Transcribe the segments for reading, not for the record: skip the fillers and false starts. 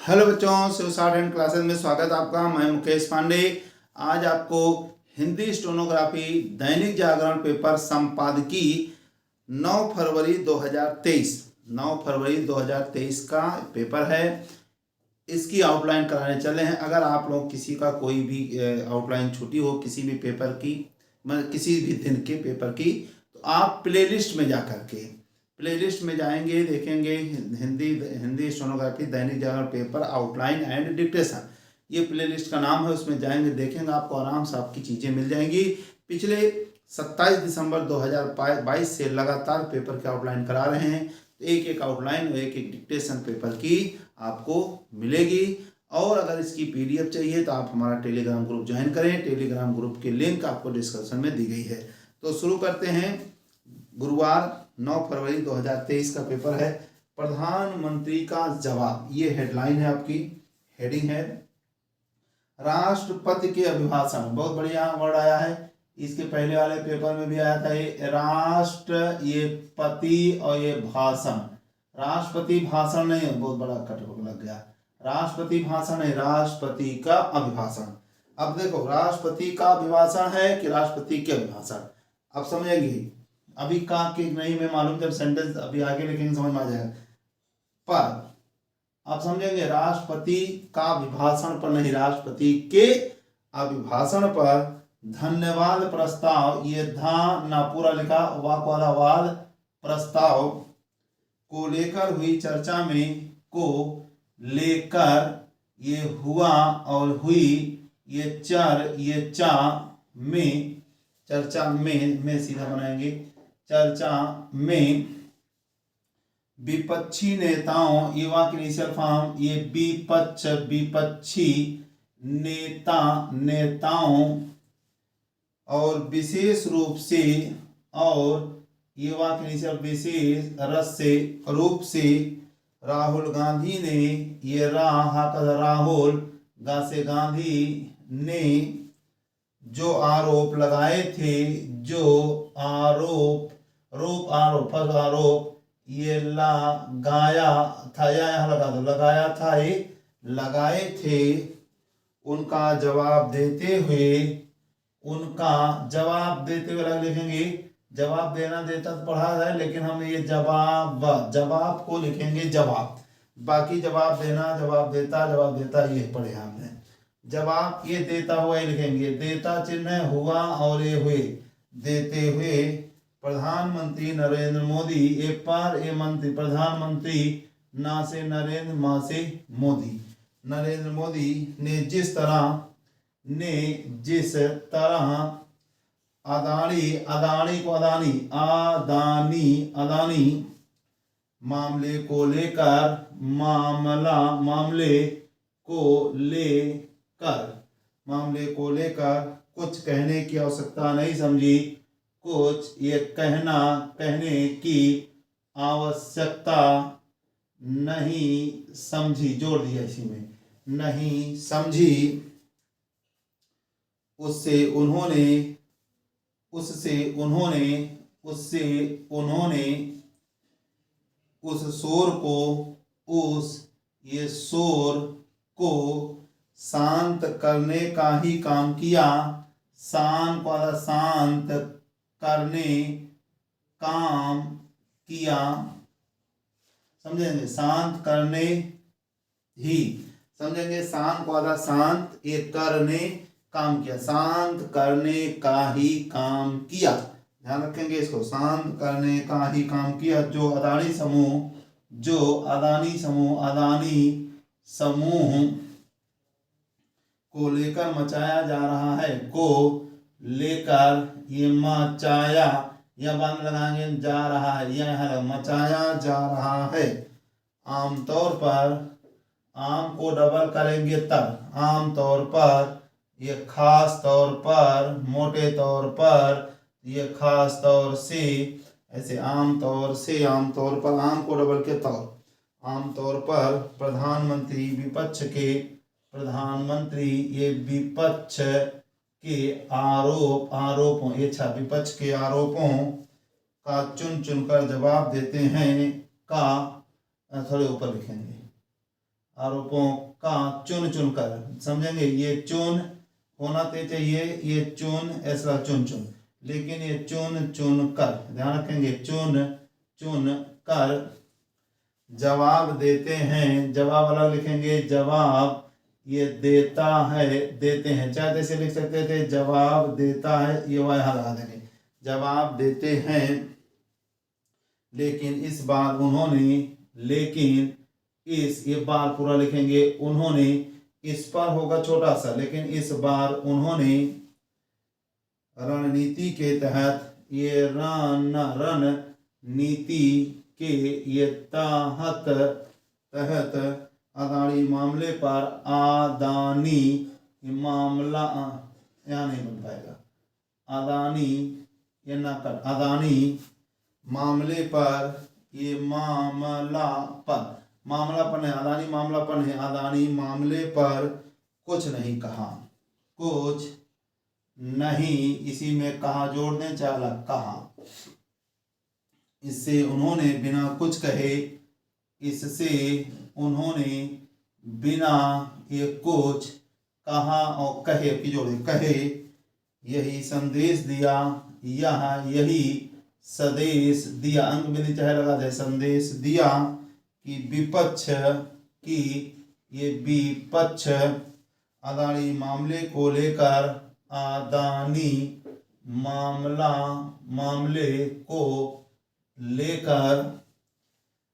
Hello बच्चों, शिव साठ and classes में स्वागत आपका। मैं मुकेश पांडे। आज आपको हिंदी स्टेनोग्राफी दैनिक जागरण पेपर संपादकीय 9 फरवरी 2023 का पेपर है। इसकी आउटलाइन कराने चले हैं। अगर आप लोग किसी का कोई भी आउटलाइन छुट्टी हो किसी भी पेपर की, मतलब किसी भी दिन के पेपर की, तो आप प्लेलिस्ट में जा करके प्लेलिस्ट में जाएंगे, देखेंगे Hindi stenography Dainik Jagran paper outline and dictation, ये प्लेलिस्ट का नाम है। उसमें जाएंगे, देखेंगे, आपको आराम से आपकी चीज़ें मिल जाएंगी। पिछले 27 दिसंबर 2022 से लगातार पेपर के आउटलाइन करा रहे हैं। तो एक एक आउटलाइन और एक एक डिक्टेशन पेपर की आपको मिलेगी। और अगर इसकी पीडीएफ चाहिए तो आप हमारा टेलीग्राम ग्रुप ज्वाइन करें। टेलीग्राम ग्रुप की लिंक आपको डिस्क्रिप्शन में दी गई है। तो शुरू करते हैं। गुरुवार 9 फरवरी 2023 का पेपर है। प्रधानमंत्री का जवाब, ये हेडलाइन है, आपकी हेडिंग है। राष्ट्रपति के अभिभाषण, बहुत बढ़िया वर्ड आया है। इसके पहले वाले पेपर में भी आया था ये राष्ट्र, ये पति और ये भाषण। राष्ट्रपति भाषण नहीं, बहुत बड़ा कट लग गया। राष्ट्रपति भाषण है, राष्ट्रपति का अभिभाषण। अब देखो, राष्ट्रपति का अभिभाषण है कि राष्ट्रपति के अभिभाषण, अब समझेंगे। अभी का के नहीं मैं मालूम, जब सेंटेंस अभी आगे लिखेंगे समझ में आ जाएगा। पर आप समझेंगे, राष्ट्रपति का अभिभाषण पर नहीं, राष्ट्रपति के अभिभाषण पर धन्यवाद प्रस्ताव, ये धा ना पूरा लिखा, वाक वाला वाद, प्रस्ताव को लेकर हुई चर्चा में, को लेकर ये हुआ और हुई, ये चर, ये चा में, चर्चा में सीधा बनाएंगे, चर्चा में विपक्षी नेताओं, युवा की इनिशियल फॉर्म, ये विपक्षी नेताओं और विशेष रूप से, और युवा के इनिशियल विशेष रस से, रूप से राहुल गांधी ने, ये राहुल गा से गांधी ने जो आरोप लगाए थे, जो आरोप फर्स्ट आरोप, ये लगाया था, या लगा दो, लगाया था, ये लगाए थे, उनका जवाब देते हुए, उनका जवाब देते हुए लिखेंगे। जवाब देना देता तो पढ़ा है, लेकिन हम ये जवाब को लिखेंगे जवाब। बाकी जवाब देना, जवाब देता ये पढ़े हमने। जवाब ये देता हुआ लिखेंगे, देता चिन्ह हुआ और ये हुए, देते हुए प्रधानमंत्री नरेंद्र मोदी, ए पर ए मंत्री, प्रधानमंत्री ना से नरेंद्र, माँ से मोदी, नरेंद्र मोदी ने जिस तरह अदानी मामले को लेकर कुछ कहने की आवश्यकता नहीं समझी, कुछ ये कहने की आवश्यकता नहीं समझी, जोड़ दिया इसी में, नहीं समझी, उससे उन्होंने उस शोर को शांत करने का ही काम किया, शांत करने काम किया, समझेंगे, शांत करने ही, समझेंगे, शांत वाला शांत, ये करने काम किया, शांत करने का ही काम किया, ध्यान रखेंगे इसको, शांत करने का ही काम किया, जो अदानी समूह को लेकर मचाया जा रहा है, को लेकर ये मचाया, यह बंद लगाएंगे, जा रहा है, यह मचाया जा रहा है, आमतौर पर, आम को डबल करेंगे तब, आमतौर पर, ये खास तौर पर, मोटे तौर पर, ये खास तौर से, ऐसे आमतौर से, आमतौर पर, आम को डबल के तौर, आमतौर पर प्रधानमंत्री ये विपक्ष के आरोपों, ये विपक्ष के आरोपों का चुन चुनकर जवाब देते हैं, का थोड़े ऊपर लिखेंगे, आरोपों का चुन चुन कर, समझेंगे, ये चुन होना तो चाहिए, ये चुन ऐसा चुन चुन, लेकिन ये चुन चुन कर, ध्यान रखेंगे, चुन चुन कर जवाब देते हैं, जवाब अलग लिखेंगे, जवाब ये देता है, देते हैं, चाहे जैसे लिख सकते थे जवाब देता है, ये वाला यहाँ लगा देंगे, जवाब देते हैं, लेकिन इस बार उन्होंने, लेकिन इस, ये बार पूरा लिखेंगे, उन्होंने, इस पर होगा छोटा सा, लेकिन इस बार उन्होंने रणनीति के तहत, ये रणनीति के ये तहत अदानी मामले पर, अदानी मामला, यहाँ नहीं बन पाएगा, अदानी ये ना कर, अदानी मामले पर, ये मामलापन है, अदानी मामलापन है, अदानी मामले पर कुछ नहीं कहा, कुछ नहीं, इसी में कहा जोड़ दें, चाला कहा, इससे उन्होंने बिना कुछ कहे, इससे उन्होंने बिना ये कुछ कहा और कहे की जोड़े, कहे यही संदेश दिया, यही संदेश दिया, अंक बिंदु चाहे लगा दे, संदेश दिया कि विपक्ष की, ये विपक्ष अदानी मामले को लेकर, अदानी मामले को लेकर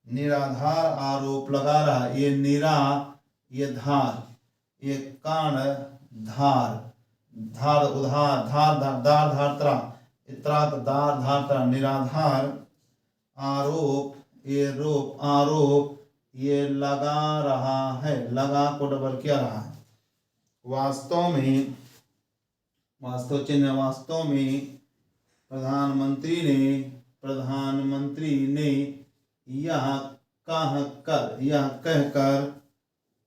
निराधार आरोप लगा रहा, ये ये धार, ये कान धार, धार उधार, धार धार दार धार त्रा, इतरात दार धार त्रा, निराधार आरोप, ये आरोप ये लगा रहा है, लगा को डबल किया रहा है, वास्तव में, वास्तव चिन्ह, वास्तव में प्रधानमंत्री ने यह कहकर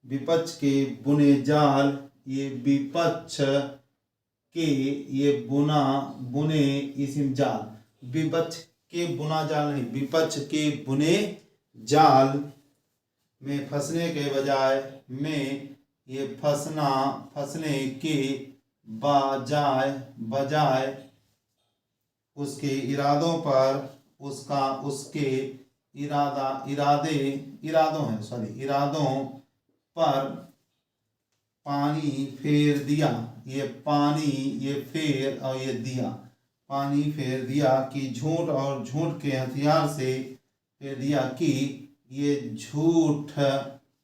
विपक्ष के बुने जाल, ये विपक्ष के ये बुने इसी जाल, विपक्ष के बुना जाल नहीं, विपक्ष के बुने जाल में फंसने के बजाय, में ये फंसने के बजाय उसके इरादों पर, उसके इरादों पर पानी फेर दिया, ये पानी, ये फेर और ये दिया, पानी फेर दिया कि झूठ और झूठ के हथियार से फेर दिया कि ये झूठ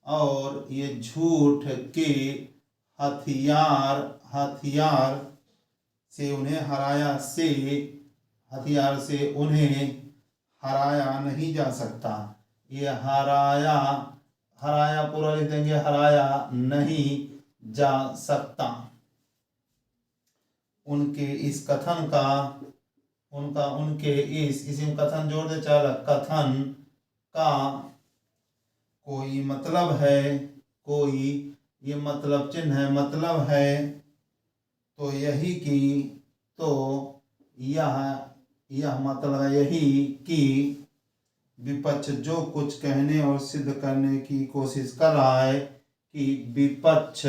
और ये झूठ के हथियार से उन्हें हराया, हथियार से उन्हें हराया नहीं जा सकता, ये हराया पूरा लिख देंगे, हराया नहीं जा सकता, उनके इस कथन का, उनके इसी में कथन जोड़ दे, चालक, कथन का कोई मतलब है, कोई ये मतलब चिन्ह है, मतलब है तो यही कि, तो यह मतलब है यही कि विपक्ष जो कुछ कहने और सिद्ध करने की कोशिश कर रहा है, कि विपक्ष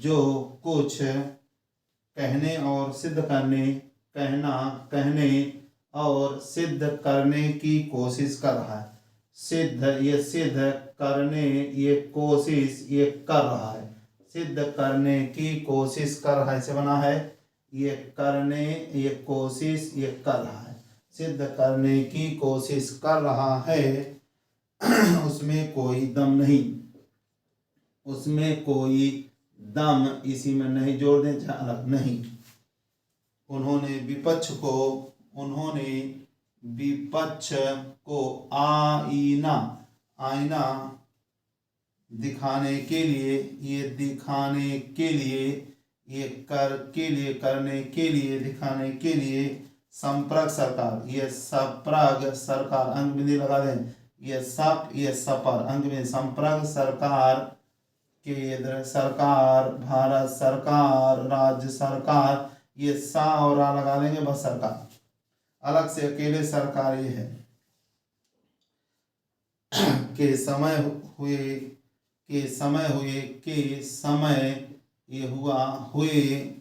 जो कुछ कहने और सिद्ध कहने और सिद्ध करने की कोशिश कर रहा है, सिद्ध करने ये कोशिश ये कर रहा है, सिद्ध करने की कोशिश कर रहा है, इसे बना है, ये करने ये कोशिश ये कर रहा है, सिद्ध करने की कोशिश कर रहा है, उसमें कोई दम नहीं, उसमें कोई दम इसी में नहीं, जोड़ दें चाहे अलग नहीं, उन्होंने विपक्ष को आईना दिखाने के लिए, करने के लिए दिखाने के लिए संप्रग सरकार, ये संप्रग सरकार, अंक बिंदु लगा दें, ये सपर अंक बिंदु, संप्रग सरकार, केंद्र सरकार, भारत सरकार, राज्य सरकार, ये सा और रा लगा देंगे, बस सरकार, अलग से अकेले सरकार ये है, के समय हुए के समय हुए, के समय ये हुआ, हुए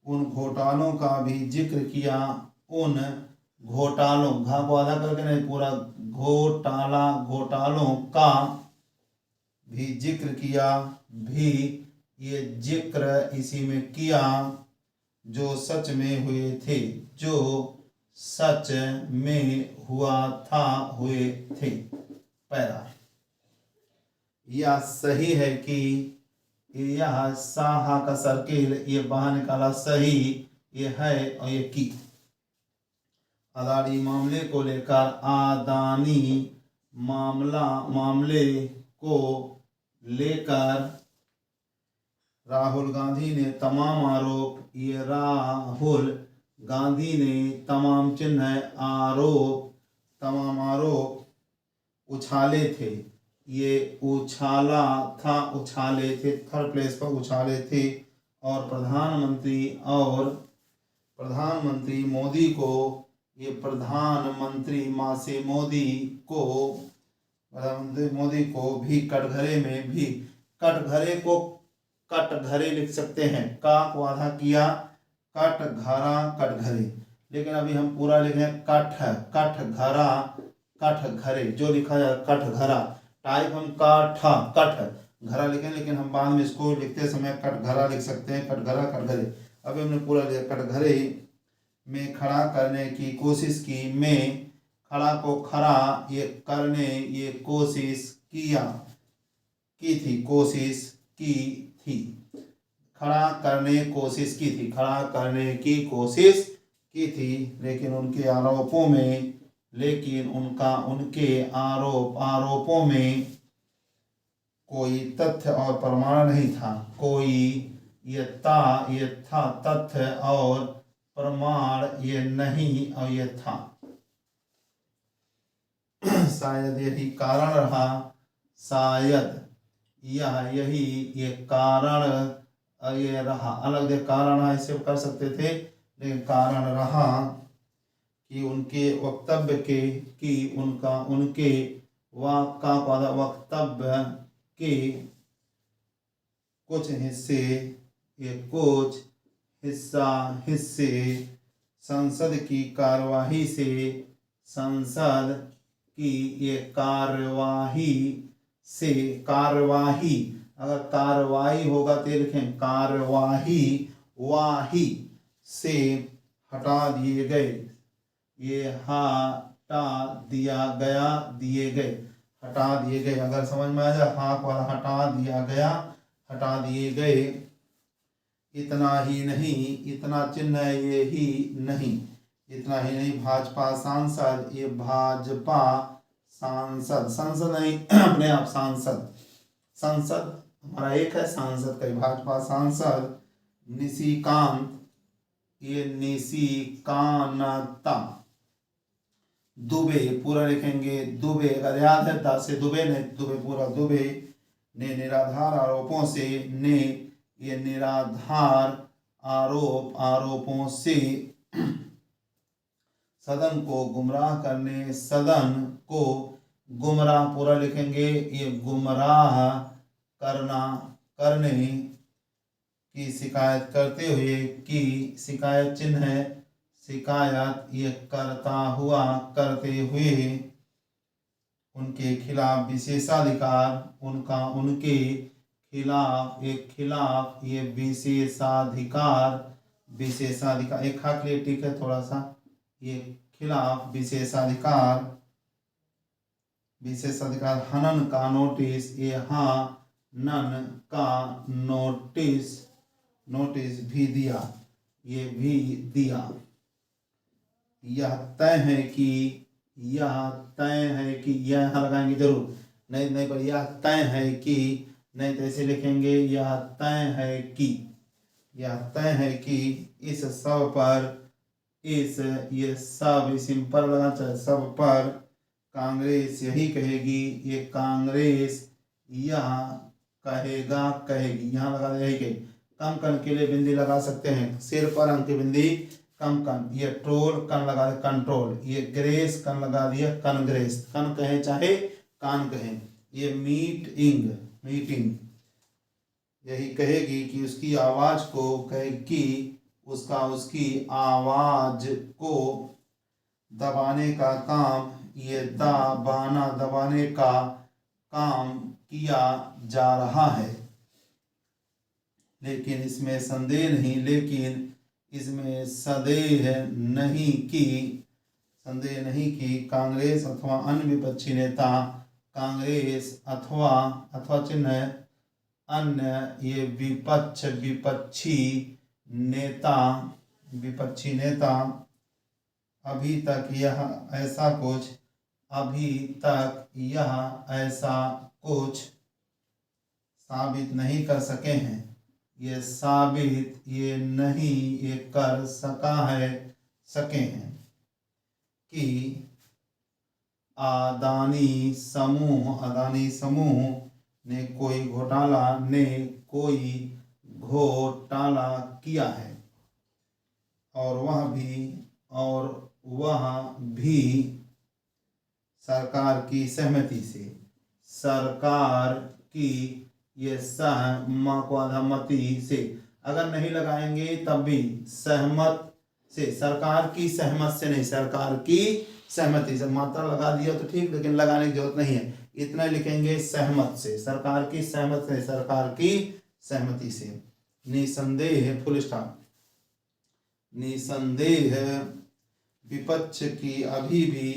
उन घोटालों का भी जिक्र किया, उन घोटालों, घा को आधा करके नहीं, पूरा घोटाला, घोटालों का भी जिक्र किया, भी ये जिक्र इसी में किया, जो सच में हुए थे, जो सच में हुआ था, हुए थे। पैरा, यह सही है कि, यह साहा का सर्किल, ये बाहर निकाला, सही ये है और ये की। अदानी मामले को लेकर, अदानी मामले को लेकर राहुल गांधी ने तमाम आरोप, ये राहुल गांधी ने तमाम तमाम आरोप उछाले थे, ये उछाला था, उछाले थे, थर्ड प्लेस पर उछाले थे। और प्रधानमंत्री मोदी को, ये प्रधानमंत्री मोदी को भी कटघरे में भी, कटघरे को कटघरे लिख सकते हैं, का को आधा किया, कटघरा, कटघरे, लेकिन अभी हम पूरा लिखें कटघरा, कटघरे, जो लिखा जाए कटघरा, टाइप हम कट घरा लिखें, लेकिन हम बाद में इसको लिखते समय कटघरा लिख सकते हैं, कटघरा, कटघरे। अभी हमने पूरा लिखा, कटघरे में खड़ा करने की कोशिश की, में खड़ा को खड़ा, ये करने, ये कोशिश किया, की थी, कोशिश की थी, खड़ा करने कोशिश की थी, खड़ा करने की कोशिश की थी, लेकिन उनके आरोपों में, लेकिन उनके आरोपों में कोई तथ्य और प्रमाण नहीं था, कोई ये था तथ्य और प्रमाण ये नहीं और ये था। शायद यही कारण रहा, शायद यही ये कारण ये रहा, अलग से कारण ऐसे कर सकते थे, लेकिन कारण रहा कि उनके वक्तव्य के, कि उनके वक्तव्य के कुछ हिस्से, ये कुछ हिस्से संसद की कार्यवाही से, संसद की ये कार्यवाही से, कार्यवाही, अगर कार्यवाही होगा तो लिखें कार्यवाही, वाही से हटा दिए गए, ये हटा दिया गया, दिए गए, हटा दिए गए, अगर समझ में आ जाए, हाँ वाला हटा दिया गया, हटा दिए गए। इतना ही नहीं, इतना चिन्ह ये ही नहीं, इतना ही नहीं, भाजपा सांसद, ये भाजपा सांसद, संसद नहीं अपने आप सांसद, संसद हमारा एक है, सांसद का, भाजपा सांसद निशिकांत, ये निशिकांता दुबे, पूरा लिखेंगे दुबे, अगर याद है दा से दुबे ने, दुबे पूरा, दुबे ने निराधार आरोपों से, ने ये निराधार आरोपों से सदन को गुमराह करने, सदन को गुमराह, पूरा लिखेंगे ये गुमराह करने की शिकायत करते हुए, की शिकायत चिन्ह है, शिकायत ये करते हुए उनके खिलाफ विशेषाधिकार, उनके खिलाफ ये विशेषाधिकार एक खाक लिए ठीक है थोड़ा सा, ये खिलाफ विशेषाधिकार हनन का नोटिस, ये हनन का नोटिस भी दिया, ये भी दिया। यह तय है कि, यह लगाएंगे जरूर, नहीं पर यह तय है कि, नहीं तो ऐसे लिखेंगे यह तय है कि इस सब पर, ये सब सिंपल लगाना चाहिए, सब पर कांग्रेस यही कहेगी, ये कांग्रेस यह कहेगी, यहाँ लगा देंगे, कम कन के लिए बिंदी लगा सकते हैं, सिर पर अंक की बिंदी, कम कन, ये ट्रोल कन लगा दे कंट्रोल, ये ग्रेस कन लगा दिया कनग्रेस, कन कहें चाहे कान कहें, ये मीटिंग मीटिंग यही कहेगी कि उसकी आवाज को कहेगी, उसकी आवाज को दबाने का काम, ये दबाने का काम किया जा रहा है। लेकिन इसमें संदेह नहीं, कांग्रेस अथवा अन्य विपक्षी नेता, कांग्रेस अथवा चिन्ह अन्य ये विपक्षी नेता अभी तक यह ऐसा कुछ साबित नहीं कर सके हैं। ये कर सके हैं कि अदानी समूह ने कोई घोटाला किया है, और वह भी सरकार की सहमति से। अगर नहीं लगाएंगे तब भी सरकार की सहमति से। मात्रा लगा दिया तो ठीक, लेकिन लगाने की जरूरत नहीं है, इतना लिखेंगे सहमत से, सरकार की सहमति से। निसंदेह फुल स्टॉप। निसंदेह विपक्ष की अभी भी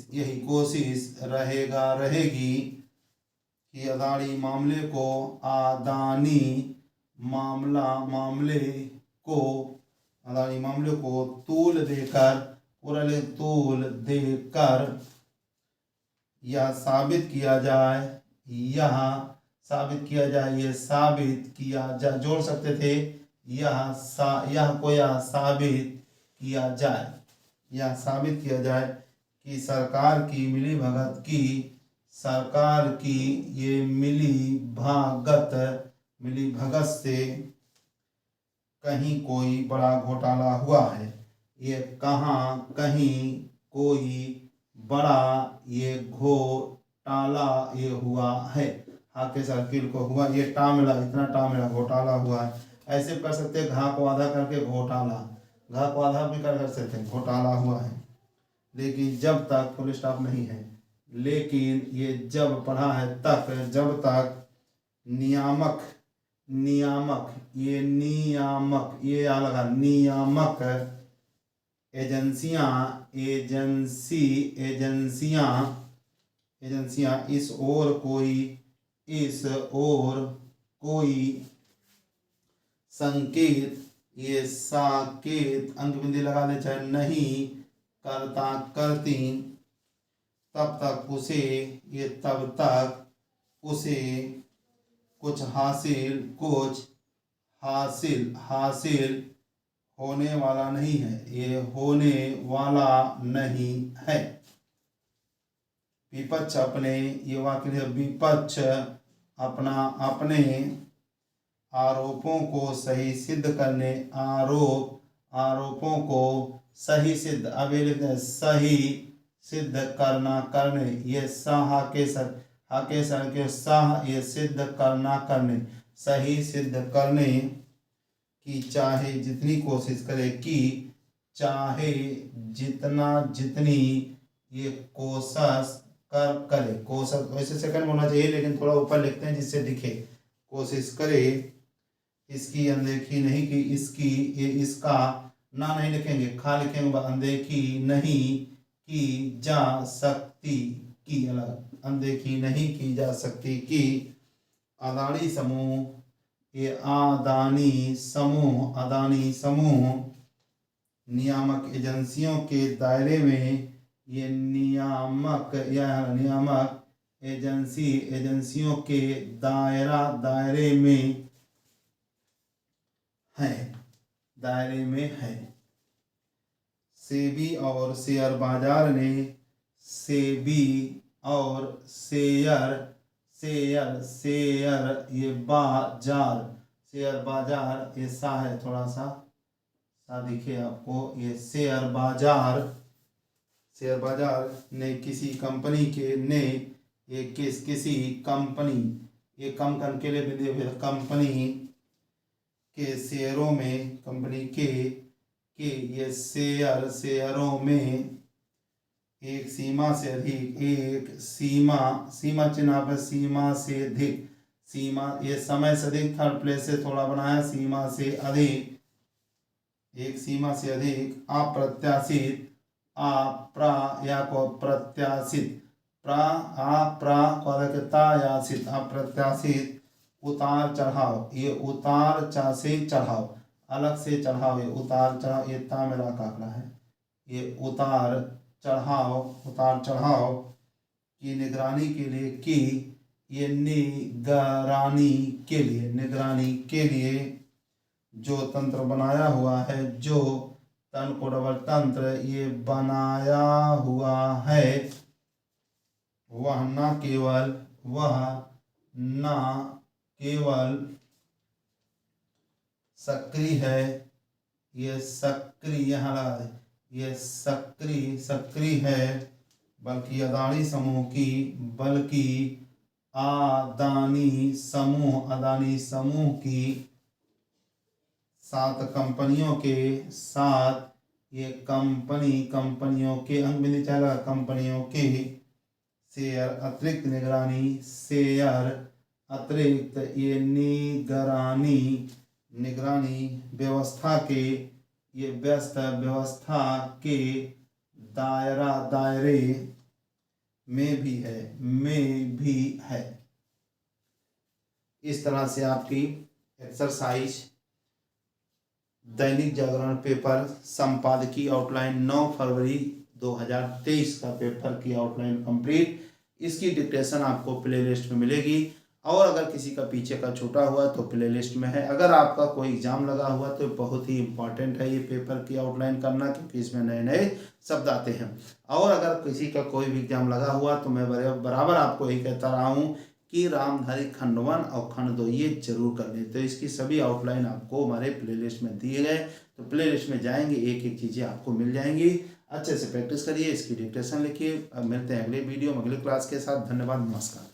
यही कोशिश रहेगी कि अदानी मामले को तूल देकर यह साबित किया जाए, जोड़ सकते थे, यह साबित किया जाए कि सरकार की मिलीभगत से कहीं कोई बड़ा घोटाला हुआ है। कहीं कोई बड़ा घोटाला हुआ है। हाके सर्किल को हुआ, इतना घोटाला हुआ है। ऐसे कर सकते हैं, घा को आधा करके घोटाला, घा को आधा भी कर सकते हैं, घोटाला हुआ है। लेकिन जब तक फुल स्टॉप नहीं है, लेकिन ये जब पढ़ा है जब तक नियामक एजेंसियां इस ओर कोई संकेत अंक बिंदी लगा दे चाहे नहीं करती, तब तक उसे कुछ हासिल होने वाला नहीं है। विपक्ष अपने आरोपों को सही सिद्ध करने, ये सही सिद्ध करने की चाहे जितनी कोशिश करे जितनी ये कोशिश वैसे सेकंड होना चाहिए, लेकिन थोड़ा ऊपर लिखते हैं जिससे दिखे। कोशिश करे, इसकी अनदेखी नहीं की, इसका ना नहीं लिखेंगे, खा लिखेंगे, अनदेखी नहीं की जा सकती की, अलग अनदेखी नहीं की जा सकती की अदानी समूह नियामक एजेंसियों के दायरे में, ये नियामक एजेंसियों के दायरे में है। सेबी और शेयर बाजार ने शेयर बाजार, ये सा है थोड़ा सा सा दिखे आपको, ये शेयर बाजार ने किसी कंपनी के ने ये किसी कंपनी, ये कम करने के लिए भी दे कंपनी के शेयरों में, कंपनी के ये शेयरों में एक सीमा से अधिक, एक सीमा चिन्ह पर सीमा से अधिक, सीमा ये समय से अधिक, थर्ड प्लेस से थोड़ा बनाया, सीमा से अधिक, एक सीमा से अधिक अप्रत्याशित, अप्रत्याशित अप्रत्याशित उतार चढ़ाव, ये उतार से चढ़ाव, अलग से चढ़ाव, ये उतार चढ़ाव, ये ता मेरा काकड़ा है, ये उतार चढ़ाव की निगरानी के लिए, की ये निगरानी के लिए जो तंत्र बनाया हुआ है, जो तन को डबल तंत्र ये बनाया हुआ है, वह न केवल सक्रिय है, ये सक्रिय यहाँ लगा है, ये सक्रिय है, बल्कि अदानी समूह की 7 कंपनियों के साथ, ये कंपनियों के अंग भी नहीं चला, कंपनियों के शेयर अतिरिक्त ये निगरानी व्यवस्था के, ये व्यवस्था के दायरे में भी है। इस तरह से आपकी एक्सरसाइज दैनिक जागरण पेपर संपादकीय आउटलाइन 9 फरवरी 2023 का पेपर की आउटलाइन कंप्लीट। इसकी डिक्टेशन आपको प्लेलिस्ट में मिलेगी, और अगर किसी का पीछे का छूटा हुआ तो प्लेलिस्ट में है। अगर आपका कोई एग्जाम लगा हुआ तो बहुत ही इंपॉर्टेंट है ये पेपर की आउटलाइन करना, क्योंकि इसमें नए शब्द आते हैं। और अगर किसी का कोई भी एग्जाम लगा हुआ तो मैं बराबर आपको यही कहता रहा हूँ कि रामधारी खंड 1 और खंड 2 ये जरूर कर लें। तो इसकी सभी आउटलाइन आपको हमारे प्लेलिस्ट में दिए गए, तो प्लेलिस्ट में जाएंगे, एक एक चीज़ें आपको मिल जाएंगी। अच्छे से प्रैक्टिस करिए, इसकी डिक्टेशन लिखिए। अब मिलते हैं अगले वीडियो में अगले क्लास के साथ। धन्यवाद, नमस्कार।